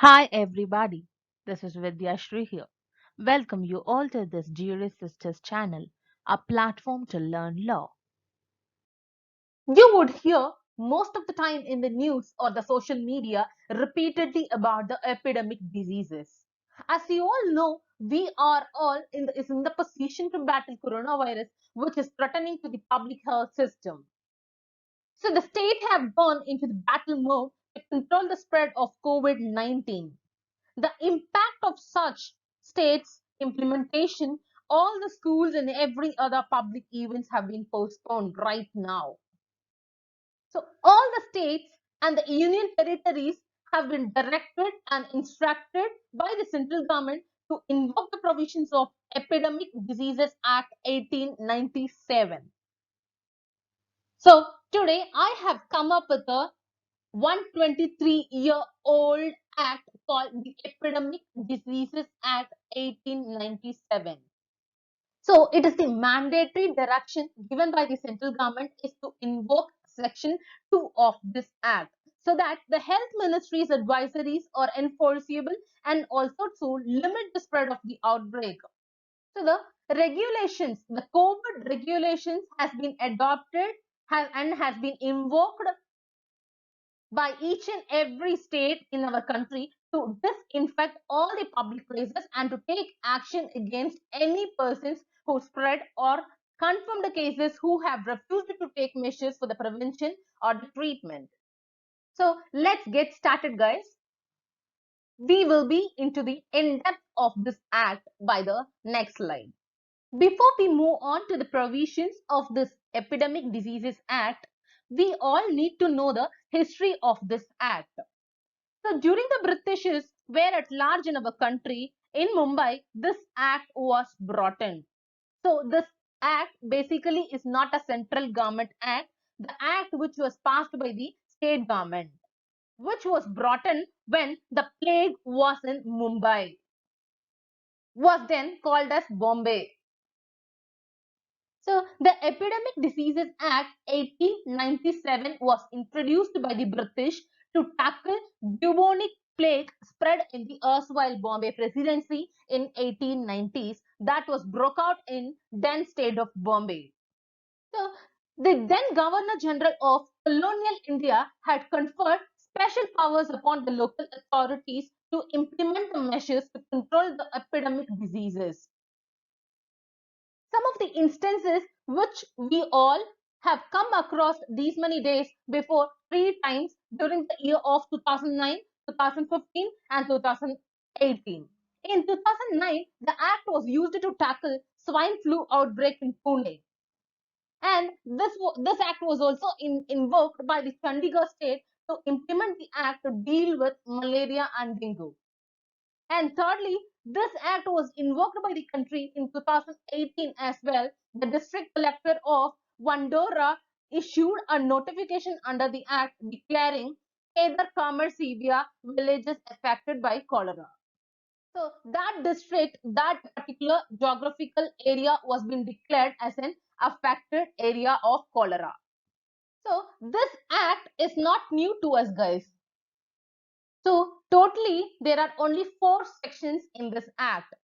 Hi everybody, this is Vidya Shri here. Welcome you all to this Juris Sisters channel, a platform to learn law. You would hear most of the time in the news or the social media repeatedly about the epidemic diseases. As you all know, we are all is in the position to battle coronavirus, which is threatening to the public health system. So the state have gone into the battle mode to control the spread of COVID-19. The impact of such states implementation, all the schools and every other public events have been postponed right now. So all the states and the union territories have been directed and instructed by the central government to invoke the provisions of Epidemic Diseases Act 1897. So today I have come up with a 123-year-old act called the Epidemic Diseases Act 1897. So it is the mandatory direction given by the central government is to invoke section 2 of this act so that the health ministry's advisories are enforceable and also to limit the spread of the outbreak. So the regulations, the COVID regulations has been adopted and has been invoked by each and every state in our country to disinfect all the public places and to take action against any persons who spread or confirmed cases who have refused to take measures for the prevention or the treatment. So let's get started, guys. We will be into the in-depth of this act by the next slide. Before we move on to the provisions of this Epidemic Diseases Act, we all need to know the history of this act. So during the Britishes were at large in our country, in Mumbai, this act was brought in. So this act basically is not a central government act. The act which was passed by the state government, which was brought in when the plague was in Mumbai, was then called as Bombay. So the Epidemic Diseases Act 1897 was introduced by the British to tackle bubonic plague spread in the erstwhile Bombay Presidency in 1890s that was broke out in then state of Bombay. So the then Governor General of colonial India had conferred special powers upon the local authorities to implement the measures to control the epidemic diseases. Some of the instances which we all have come across these many days before three times during the year of 2009, 2015 and 2018. In 2009, the act was used to tackle swine flu outbreak in Pune. And this act was also invoked by the Chandigarh state to implement the act to deal with malaria and dengue. And thirdly, this act was invoked by the country in 2018 as well. The district collector of Vandora issued a notification under the act declaring Kedar Kamarsiva villages affected by cholera. So that district, that particular geographical area was being declared as an affected area of cholera. So this act is not new to us, guys. So totally there are only 4 sections in this act.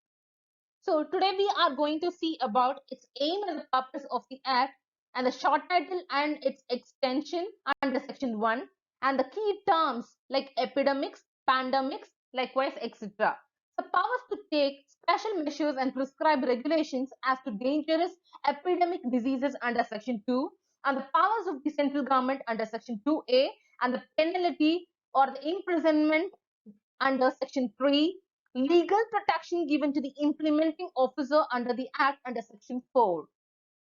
So today we are going to see about its aim and the purpose of the act and the short title and its extension under section 1 and the key terms like epidemics, pandemics, likewise etc. The powers to take special measures and prescribe regulations as to dangerous epidemic diseases under section 2 and the powers of the central government under section 2A and the penalty or the imprisonment under section 3, legal protection given to the implementing officer under the act under section 4.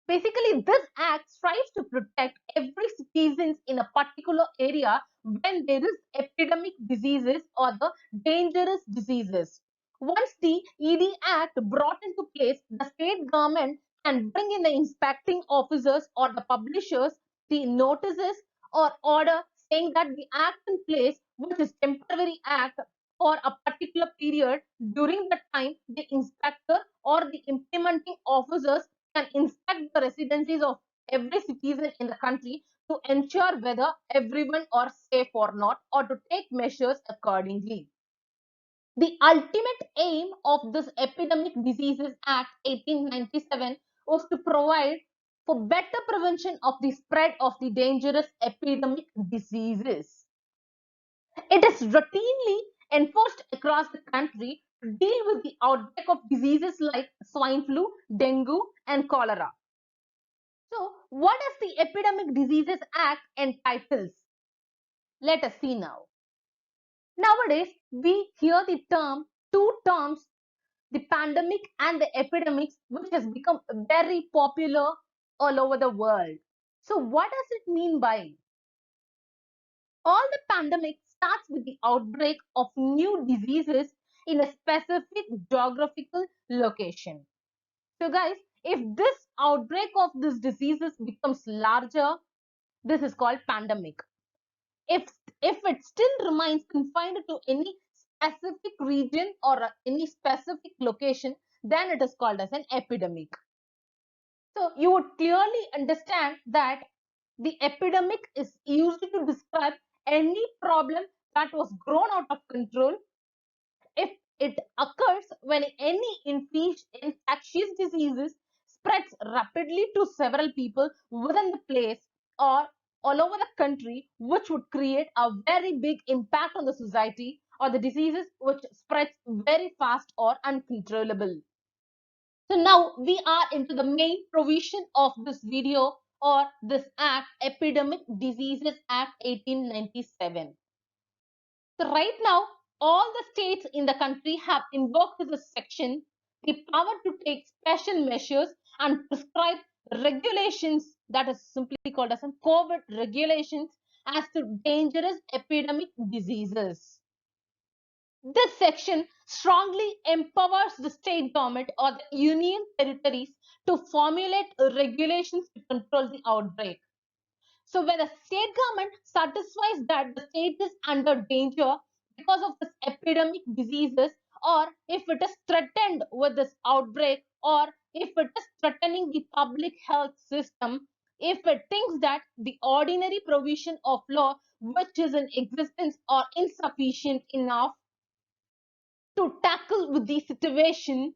Basically, this act strives to protect every citizen in a particular area when there is epidemic diseases or the dangerous diseases. Once the ED Act brought into place, the state government can bring in the inspecting officers or the publishers the notices or order saying that the act in place, which is temporary act for a particular period, during the time the inspector or the implementing officers can inspect the residencies of every citizen in the country to ensure whether everyone are safe or not or to take measures accordingly. The ultimate aim of this Epidemic Diseases Act 1897 was to provide for better prevention of the spread of the dangerous epidemic diseases. It is routinely enforced across the country to deal with the outbreak of diseases like swine flu, dengue, and cholera. So, what does the Epidemic Diseases Act entitles? Let us see now. Nowadays, we hear the two terms, the pandemic and the epidemics, which has become very popular all over the world. So, what does it mean by? All the pandemic starts with the outbreak of new diseases in a specific geographical location. So, guys, if this outbreak of these diseases becomes larger, this is called pandemic. If it still remains confined to any specific region or any specific location, then it is called as an epidemic. So you would clearly understand that the epidemic is used to describe any problem that was grown out of control if it occurs when any infectious diseases spreads rapidly to several people within the place or all over the country, which would create a very big impact on the society, or the diseases which spreads very fast or uncontrollable. So now we are into the main provision of this video or this act, Epidemic Diseases Act 1897. So right now, all the states in the country have invoked this section, the power to take special measures and prescribe regulations, that is simply called as COVID regulations, as to dangerous epidemic diseases. This section strongly empowers the state government or the union territories to formulate regulations to control the outbreak. So when the state government satisfies that the state is under danger because of this epidemic diseases, or if it is threatened with this outbreak, or if it is threatening the public health system, if it thinks that the ordinary provision of law which is in existence are insufficient enough to tackle with the situation,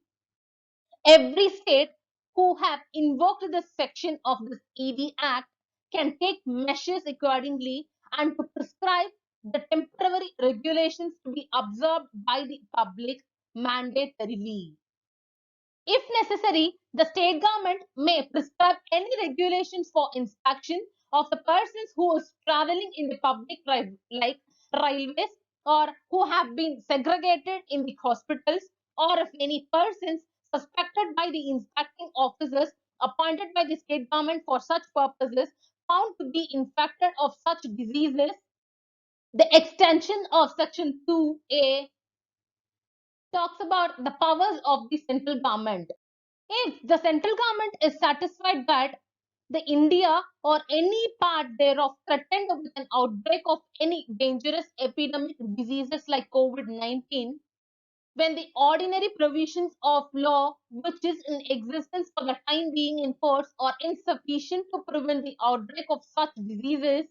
every state who have invoked this section of this ED Act can take measures accordingly and to prescribe the temporary regulations to be observed by the public mandatorily. If necessary, the state government may prescribe any regulations for inspection of the persons who is traveling in the public like railways, or who have been segregated in the hospitals, or if any persons suspected by the inspecting officers appointed by the state government for such purposes found to be infected of such diseases. The extension of section 2A talks about the powers of the central government. If the central government is satisfied that the India or any part thereof threatened with an outbreak of any dangerous epidemic diseases like COVID-19, when the ordinary provisions of law which is in existence for the time being in force are insufficient to prevent the outbreak of such diseases,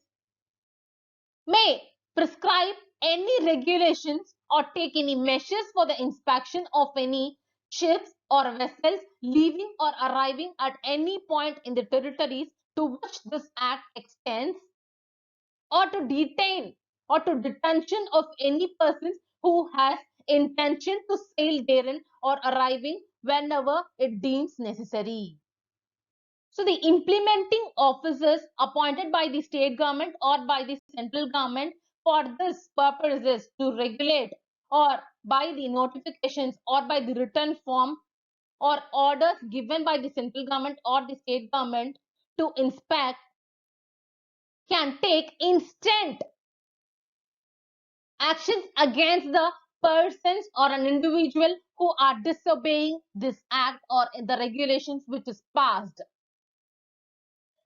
may prescribe any regulations or take any measures for the inspection of any ships or vessels leaving or arriving at any point in the territories to which this act extends, or to detain or to detention of any persons who has intention to sail therein or arriving whenever it deems necessary. So the implementing officers appointed by the state government or by the central government for this purpose is to regulate, or by the notifications or by the written form or orders given by the central government or the state government to inspect, can take instant actions against the persons or an individual who are disobeying this act or the regulations which is passed.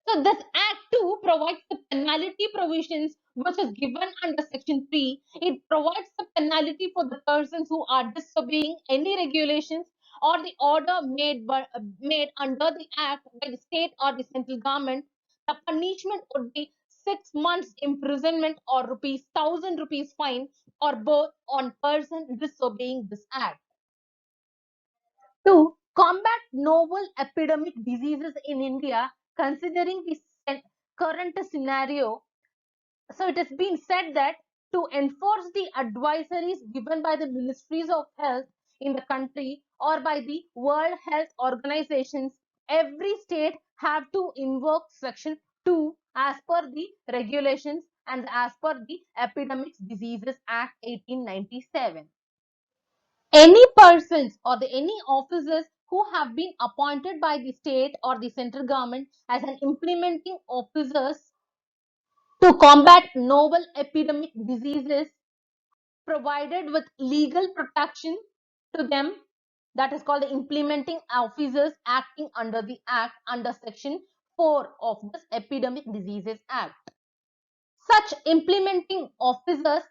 So this Act 2 provides the penalty provisions which is given under Section 3. It provides the penalty for the persons who are disobeying any regulations or the order made under the Act by the state or the central government. The punishment would be 6 months imprisonment or rupees 1,000 rupees fine, or both on person disobeying this act. To combat novel epidemic diseases in India, considering the current scenario, so it has been said that to enforce the advisories given by the ministries of health in the country or by the World Health Organizations, every state have to invoke section 2 as per the regulations and as per the Epidemics Diseases Act 1897. Any persons or any officers who have been appointed by the state or the central government as an implementing officers to combat novel epidemic diseases provided with legal protection to them, that is called the implementing officers acting under the act under section 4 of this Epidemic Diseases Act. Such implementing officers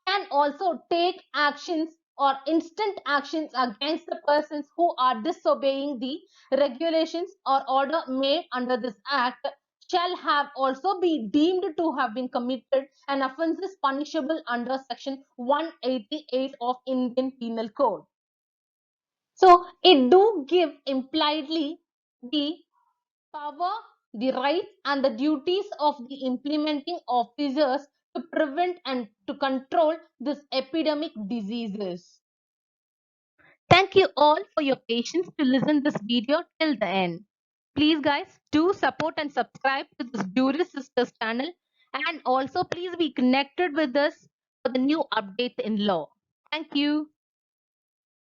can also take actions or instant actions against the persons who are disobeying the regulations or order made under this act, shall have also be deemed to have been committed an offence is punishable under section 188 of Indian Penal Code. So it do give impliedly the power, the rights and the duties of the implementing officers to prevent and to control this epidemic diseases. Thank you all for your patience to listen this video till the end. Please guys do support and subscribe to this Juris Sisters channel, and also please be connected with us for the new updates in law. Thank you.